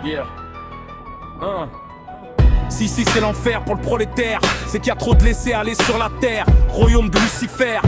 Yeah. Si c'est l'enfer pour le prolétaire, c'est qu'il y a trop de laisser aller sur la terre. Royaume de Lucifer,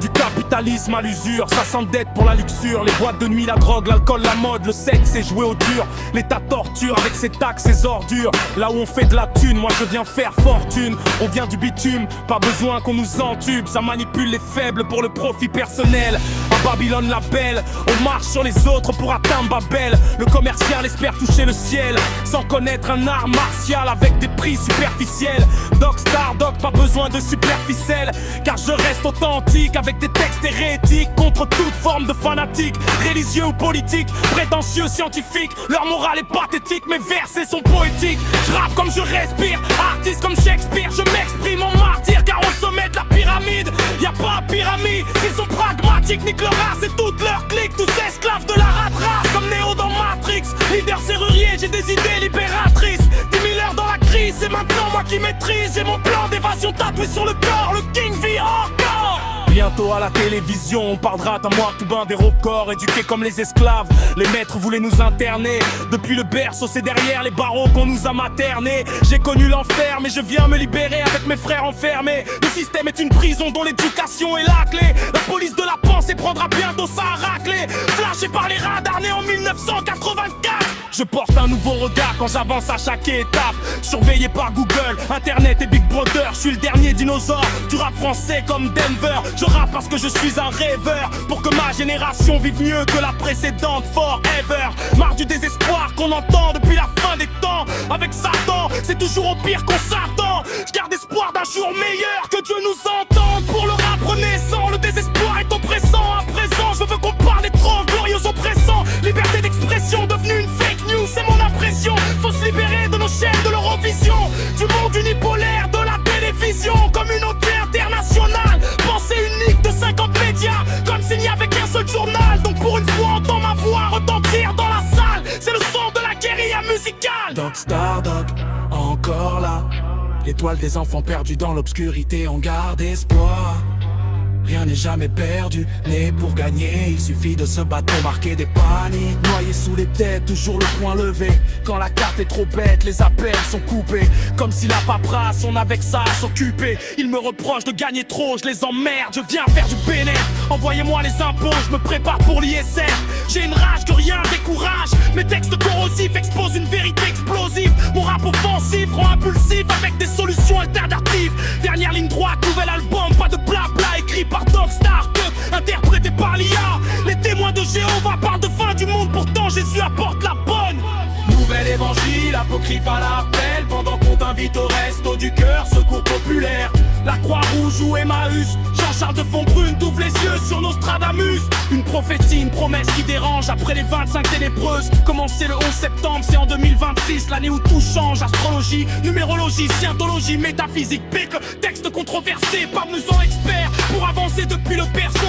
du capitalisme à l'usure, ça s'endette pour la luxure. Les boîtes de nuit, la drogue, l'alcool, la mode, le sexe et jouer au dur. L'État torture avec ses taxes, ses ordures. Là où on fait de la thune, moi je viens faire fortune. On vient du bitume, pas besoin qu'on nous entube. Ça manipule les faibles pour le profit personnel. À Babylone la belle, on marche sur les autres pour atteindre Babel. Le commercial espère toucher le ciel sans connaître un art martial avec des prix superficiels. Doc Star, Doc, pas besoin de superficiel, car je reste authentique avec des textes hérétiques contre toute forme de fanatique, religieux ou politique, prétentieux, scientifique. Leur morale est pathétique, mes versets sont poétiques. Je rappe comme je respire, artiste comme Shakespeare. Je m'exprime en martyr, car au sommet de la pyramide y a pas pyramide. Ils sont pragmatiques, niquent leur race et toute leur clique. Tous esclaves de la rat-race, comme Néo dans Matrix. Leader serrurier, j'ai des idées libératrices. 10 000 heures dans la crise, c'est maintenant moi qui maîtrise. J'ai mon plan d'évasion tatoué sur le corps, le King vit encore. Bientôt à la télévision, on parlera d'un moi tout bain des records, éduqués comme les esclaves. Les maîtres voulaient nous interner. Depuis le berceau, c'est derrière les barreaux qu'on nous a maternés. J'ai connu l'enfer, mais je viens me libérer avec mes frères enfermés. Le système est une prison dont l'éducation est la clé. La police de la pensée prendra bientôt ça à racler. Flashé par les radars nés en 1984. Je porte un nouveau regard quand j'avance à chaque étape. Surveillé par Google, Internet et Big Brother. Je suis le dernier dinosaure du rap français comme Denver. Je rappe parce que je suis un rêveur, pour que ma génération vive mieux que la précédente. Forever, marre du désespoir qu'on entend depuis la fin des temps. Avec Satan, c'est toujours au pire qu'on s'attend. Je garde espoir d'un jour meilleur, que Dieu nous entende. Pour le rap renaissant, le désespoir est oppressant. À présent, je veux qu'on parle des trop glorieux oppressants. Liberté d'expression devenue une fake news, c'est mon impression. Faut se libérer de nos chaînes de l'Eurovision, du monde unipolaire de la télévision. Communauté internationale, pensée unique de 50 médias, comme s'il n'y avait qu'un seul journal. Donc pour une fois, entends ma voix retentir dans la salle. C'est le son de la guérilla musicale. Doc Star, Doc, encore là. L'étoile des enfants perdus dans l'obscurité, on garde espoir. Rien n'est jamais perdu, né pour gagner. Il suffit de se battre pour marquer des paniers. Noyé sous les têtes, toujours le poing levé. Quand la carte est trop bête, les appels sont coupés. Comme si la paperasse, on avait que ça à s'occuper. Ils me reprochent de gagner trop, je les emmerde. Je viens faire du bénéfice, envoyez-moi les impôts. Je me prépare pour l'ISF. J'ai une rage que rien décourage. Mes textes corrosifs exposent une vérité explosive. Mon rap offensif rend impulsif avec des solutions alternatives. Dernière ligne droite, nouvel album, pas de blabla écrit par Doc Star, interprété par l'IA. Les témoins de Jéhovah parlent de fin du monde, pourtant Jésus apporte la bonne. Nouvel évangile, apocryphe à l'appel. Pendant qu'on t'invite au resto du cœur, secours populaire. La Croix-Rouge ou Emmaüs, Jean-Charles de Fontbrune t'ouvre les yeux sur Nostradamus. Une prophétie, une promesse qui dérange après les 25 ténébreuses. Commencer le 11 septembre, c'est en 2026, l'année où tout change. Astrologie, numérologie, scientologie, métaphysique, pique. Texte controversé par nous en experts pour avancer depuis le berceau.